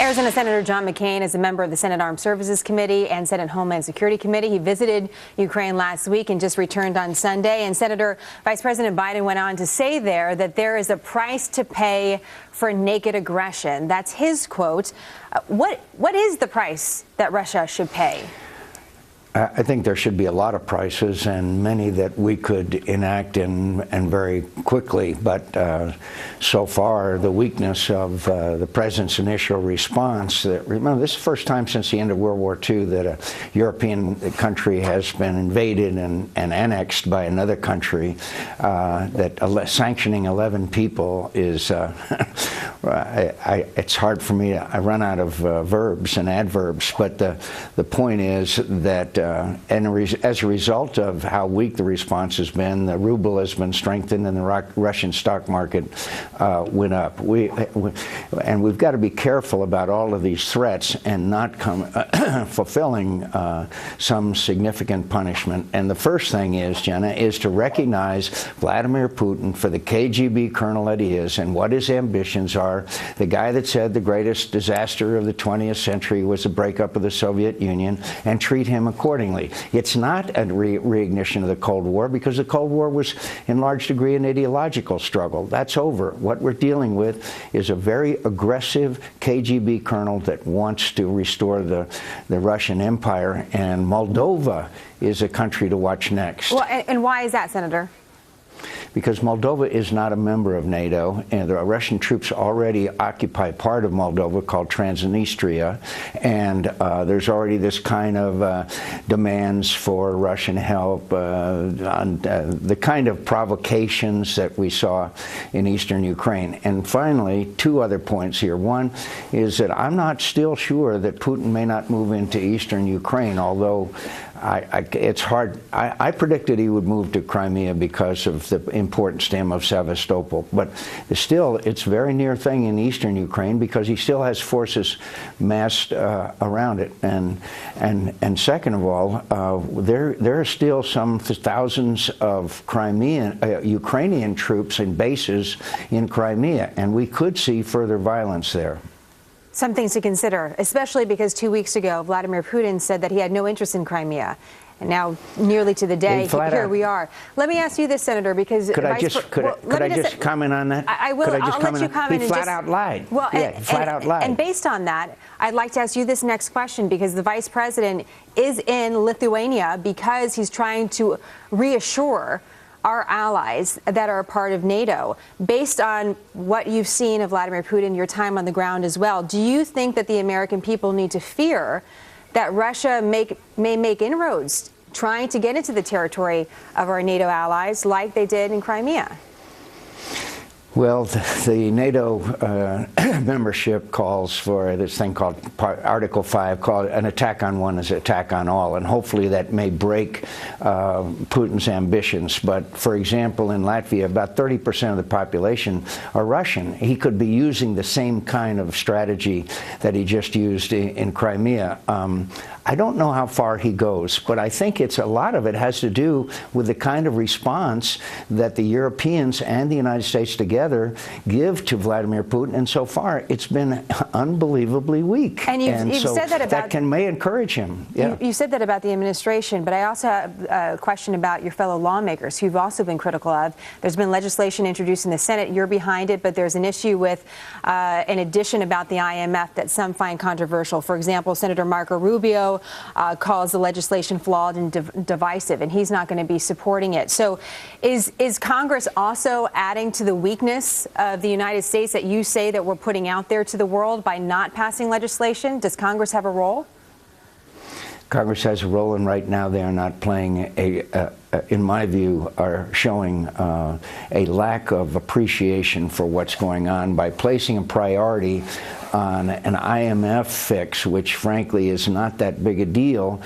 Arizona Senator John McCAIN is a member of the Senate Armed Services Committee and Senate Homeland Security Committee. He visited Ukraine last week and just returned on Sunday. And Vice President Biden went on to say there that there is a price to pay for naked aggression. That's his quote. What is the price that Russia should pay? I think there should be a lot of prices, and many that we could enact and very quickly. But so far, the weakness of the president's initial response. Remember, this is the first time since the end of World War II that a European country has been invaded and annexed by another country. That sanctioning 11 people is. It's hard for me. I run out of verbs and adverbs. But the point is that. As a result of how weak the response has been, the ruble has been strengthened and the Russian stock market went up. And we've got to be careful about all of these threats and not fulfilling some significant punishment. And the first thing is, Jenna, is to recognize Vladimir Putin for the KGB colonel that he is and what his ambitions are. The guy that said the greatest disaster of the 20th century was the breakup of the Soviet Union, and treat him accordingly. It's not a reignition of the Cold War, because the Cold War was in large degree an ideological struggle. That's over. What we're dealing with is a very aggressive KGB colonel that wants to restore the Russian Empire, and Moldova is a country to watch next. Well, and why is that, Senator? Because Moldova is not a member of NATO, and the Russian troops already occupy part of Moldova called Transnistria, and there's already this kind of demands for Russian help, the kind of provocations that we saw in eastern Ukraine. And finally, two other points here. One is that I'm not still sure that Putin may not move into eastern Ukraine, although it's hard. I predicted he would move to Crimea because of the importance to him of Sevastopol. But still, it's a very near thing in eastern Ukraine because he still has forces massed around it. And second of all, there are still some thousands of Ukrainian troops and bases in Crimea, and we could see further violence there. Some things to consider, especially because 2 weeks ago, Vladimir Putin said that he had no interest in Crimea. And now, nearly to the day, here we are. Let me ask you this, Senator, because... Could I just comment on that? I will. I'll let you comment. He flat out lied. Well, yeah, flat out lied. And based on that, I'd like to ask you this next question, because the Vice President is in Lithuania because he's trying to reassure our allies that are a part of NATO. Based on what you've seen of Vladimir Putin, your time on the ground as well, do you think that the American people need to fear that Russia may make inroads trying to get into the territory of our NATO allies like they did in Crimea? Well, the NATO membership calls for this thing called Article 5, called an attack on one is an attack on all, and hopefully that may break Putin's ambitions. But, for example, in Latvia, about 30% of the population are Russian. He could be using the same kind of strategy that he just used in Crimea. I don't know how far he goes, but I think a lot of it has to do with the kind of response that the Europeans and the United States together give to Vladimir Putin, and so far it's been unbelievably weak. And you've so said that about may encourage him. Yeah. You said that about the administration, but I also have a question about your fellow lawmakers who you've also been critical of. There's been legislation introduced in the Senate. You're behind it, but there's an issue with an addition about the IMF that some find controversial. For example, Senator Marco Rubio calls the legislation flawed and divisive, and he's not going to be supporting it. So is Congress also adding to the weakness of the United States that you say that we're putting out there to the world by not passing legislation? Does Congress have a role? Congress has a role, and right now they are not playing in my view, are showing a lack of appreciation for what's going on by placing a priority on an IMF fix, which frankly is not that big a deal,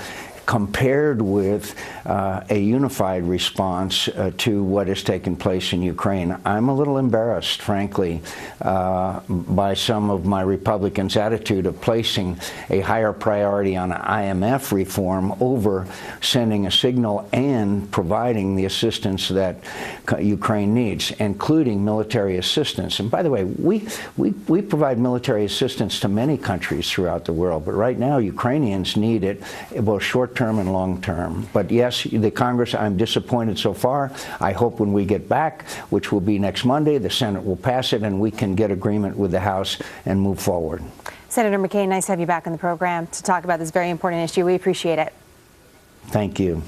compared with a unified response to what has taken place in Ukraine. I'm a little embarrassed, frankly, by some of my Republicans' attitude of placing a higher priority on IMF reform over sending a signal and providing the assistance that Ukraine needs, including military assistance. And by the way, we provide military assistance to many countries throughout the world, but right now Ukrainians need it both short-term and long-term. But yes, the Congress, I'm disappointed so far. I hope when we get back, which will be next Monday, the Senate will pass it and we can get agreement with the House and move forward. Senator McCain, nice to have you back on the program to talk about this very important issue. We appreciate it. Thank you.